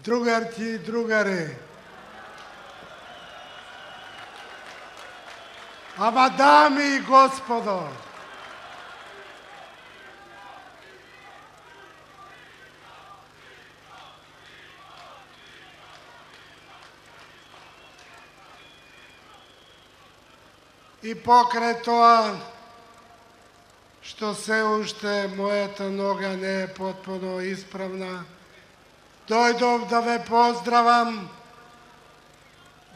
другарки и другари. Ама дами и господо, и покрај тоа што се уште мојата нога не е потпуно исправна, дојдов да ве поздравам,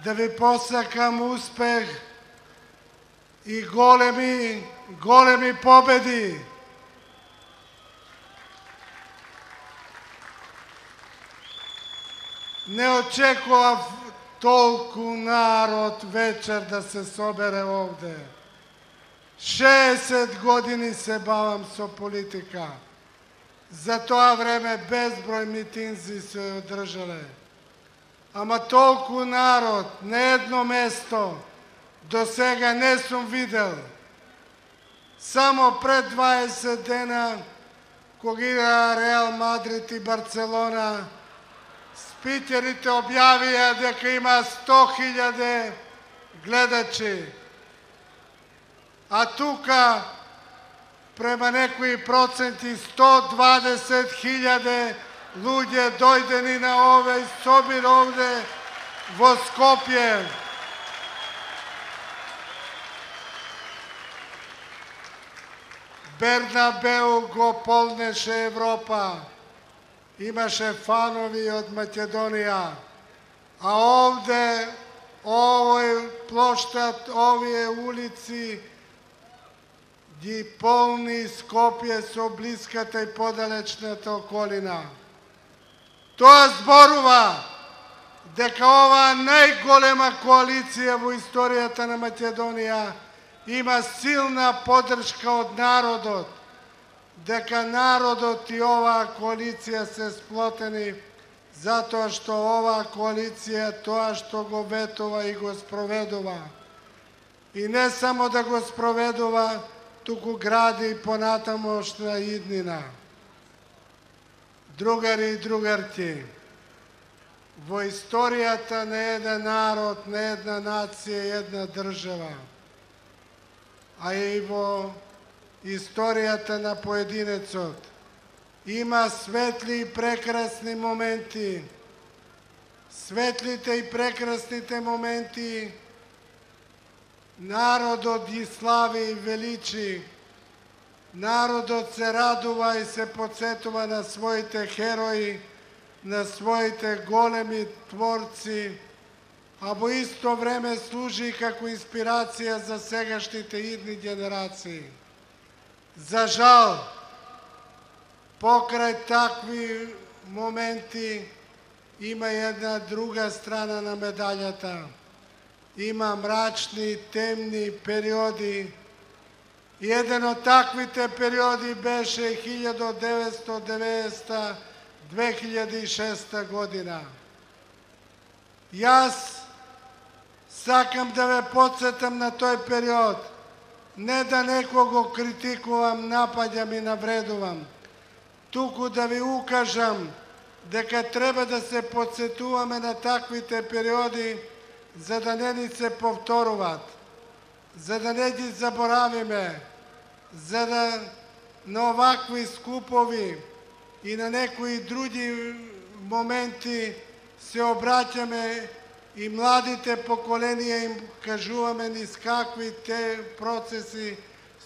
да ви посакам успех и големи победи. Не очекував толку народ вечер да се собере овде. 60 години се бавам со политика. За тоа време безброј митинзи се одржале. Ама толку народ на едно место до сега не сум видел. Само пред 20 дена, кога играа Реал Мадрид и Барцелона, спикерите објавија дека има 100.000 гледачи. А тука, према некои проценти, 120.000 луѓе дојдени на овој собир овде во Скопје. Бернабеу го полнеше Европа. Имаше фанови од Македонија. А овде, овој плоштад, овие улици ги полни Скопје со блиската и подалечната околина. Тоа зборува дека оваа најголема коалиција во историјата на Македонија има силна поддршка од народот, дека народот и оваа коалиција се сплотени затоа што оваа коалиција тоа што го ветува и го спроведува. И не само да го спроведува, туку гради и понатамошна иднина. Другари и другарки, во историјата на еден народ, на една нација и една држава, а и во историјата на поединецот, има светли и прекрасни моменти. Светлите и прекрасните моменти народот ги слави и величи. Народот се радува и се подсетува на своите херои, на своите големи творци, а во исто време служи како инспирација за сегашните идни генерации. За жал, покрај такви моменти има една друга страна на медаљата. Има мрачни, темни периоди. И еден од таквите периоди беше 1990-2006 година. Јас сакам да ве подсетам на тој период, не да некого критикувам, напаѓам и навредувам, туку да ви укажам дека треба да се подсетуваме на таквите периоди за да не ни се повторуваат, за да не ги заборавиме, за да на овакви скупови и на некои други моменти се обраќаме и младите поколенија им кажуваме низ какви те процеси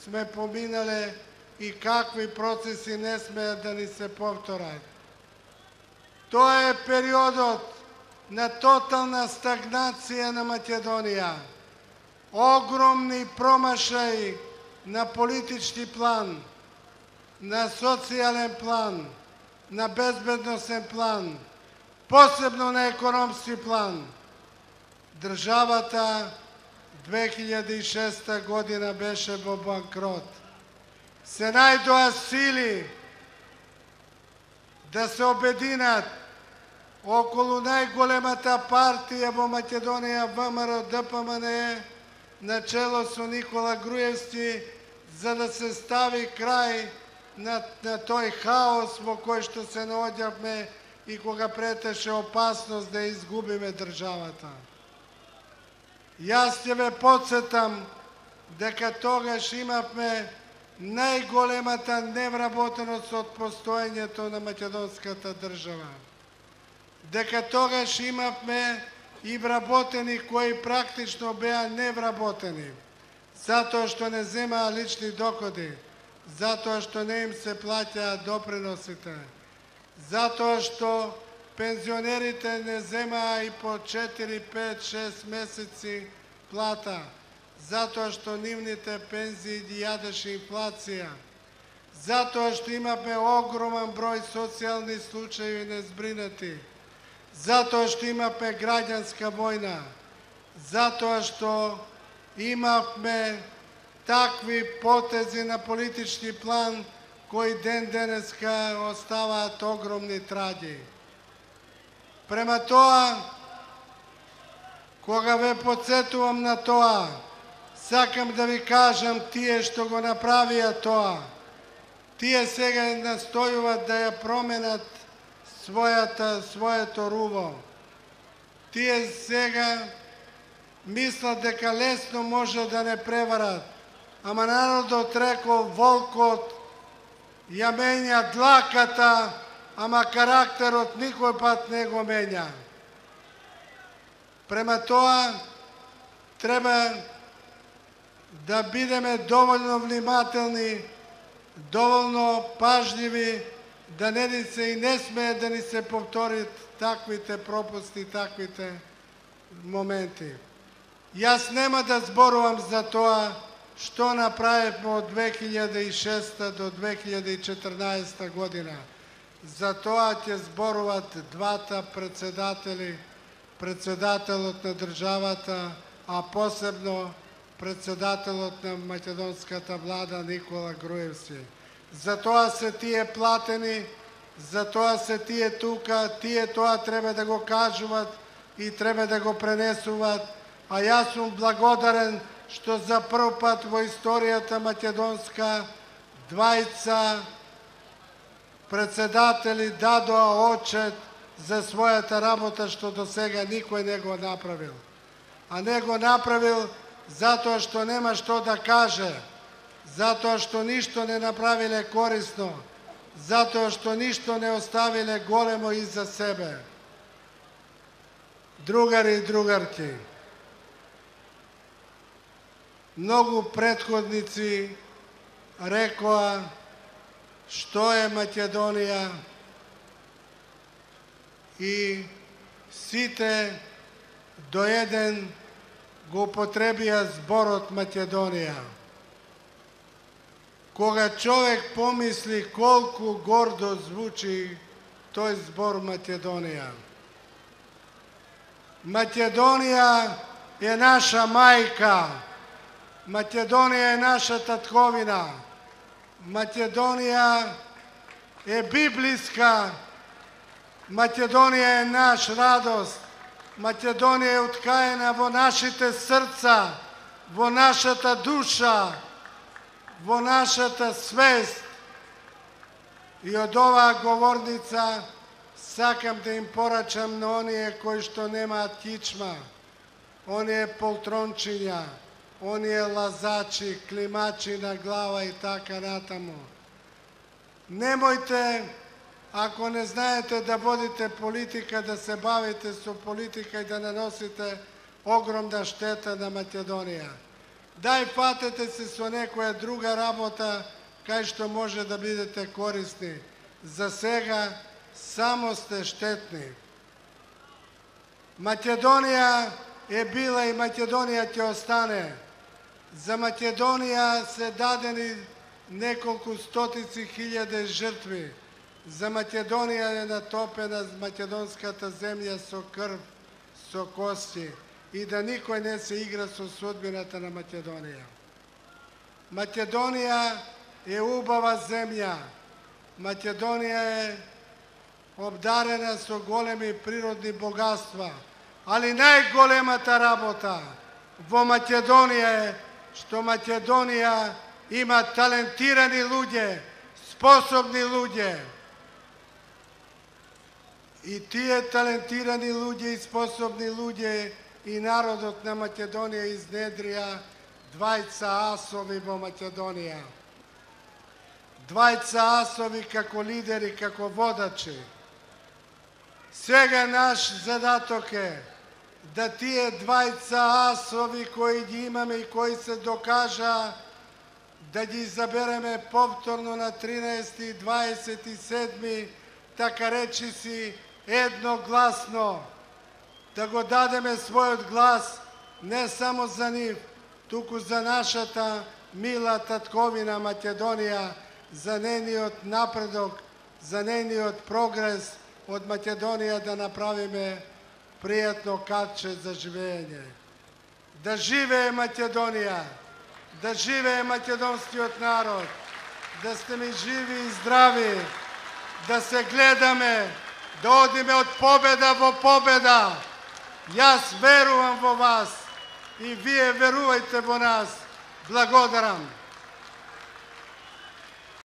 сме поминале и какви процеси не смеат да ни се повторат. Тоа е периодот на тотална стагнација на Македонија. Огромни промашаи на политички план, на социјален план, на безбедносен план, посебно на економски план. Државата 2006 година беше во банкрот. Се најдоа сили да се обединат околу најголемата партија во Македонија, ВМРО-ДПМНЕ, начело со Никола Груевски, за да се стави крај на тој хаос во кој што се наоѓавме и кога претеше опасност да изгубиме државата. Јас ќе ве подсетам дека тогаш имавме најголемата невработеност од постоењето на македонската држава. Дека тогаш имавме и вработени кои практично беа невработени, затоа што не земаа лични доходи, затоа што не им се плаќаа доприносите, затоа што пензионерите не земаа и по 4, 5, 6 месеци плата, затоа што нивните пензии ги јадеше инфлација, затоа што имаме огромен број социјални случаи незбринати, затоа што имаме граѓанска војна, затоа што имавме такви потези на политички план кои ден денеска оставаат огромни траги. Према тоа, кога ве подсетувам на тоа, сакам да ви кажам тие што го направија тоа, тие сега настојуваат да ја променат своето руво. Тие сега мислат дека лесно може да не преварат, ама народот рекол волкот ја менја длаката, ама карактерот никој пат не го менја. Према тоа, треба да бидеме доволно внимателни, доволно пажливи, да не смее да ни се повторит таквите пропусти, таквите моменти. Јас нема да зборувам за тоа што направивме од 2006 до 2014 година. За тоа ќе зборуват двата председатели, председателот на државата, а посебно председателот на македонската влада Никола Груевски. За тоа се тие платени, за тоа се тие тука, тие тоа треба да го кажуваат и треба да го пренесуваат, а јас сум благодарен што за прв пат во историјата македонска двајца председатели дадоа отчет за својата работа, што до сега никој не го направил. А не го направил затоа што нема што да каже, затоа што ништо не направиле корисно, затоа што ништо не оставиле големо иза себе. Другари и другарки, многу претходници рекоа што е Македонија и сите до еден го употребија зборот Македонија. Кога човек помисли колку гордо звучи тој збор Македонија. Македонија е наша мајка, Македонија е наша татковина, Македонија е библиска, Македонија е наш радост, Македонија е уткаена во нашите срца, во нашата душа, во нашата свест. И од оваа говорница сакам да им порачам на оние кои што немаат кичма, оние полтрончиња, оние лазачи, климачи на глава и така натаму. Немојте, ако не знаете да водите политика, да се бавите со политика и да наносите огромна штета на Македонија. Дај фатете се со некоја друга работа, кај што може да бидете корисни. За сега само сте штетни. Македонија е била и Македонија ќе остане. За Македонија се дадени неколку стотици хиљади жртви. За Македонија е натопена македонската земја со крв, со кости и да никој не се игра со судбината на Македонија. Македонија е убава земја. Македонија е обдарена со големи природни богатства, али најголемата работа во Македонија е што Македонија има талентирани луѓе, способни луѓе. И тие талентирани луѓе и способни луѓе и народот на Македонија изнедрија двајца асови во Македонија. Двајца асови како лидери, како водачи. Сега наш задаток е да тие двајца асови кои ги имаме и кои се докажа, да ги забереме повторно на 13. и 27. така речи си едногласно, да го дадеме својот глас не само за нив, туку за нашата мила татковина Македонија, за нениот напредок, за нениот прогрес, од Македонија да направиме пријатно катче за живење. Да живее Македонија, да живее македонскиот народ, да сте ми живи и здрави, да се гледаме, да одиме од победа во победа. Јас верувам во вас и вие верувајте во нас. Благодарам.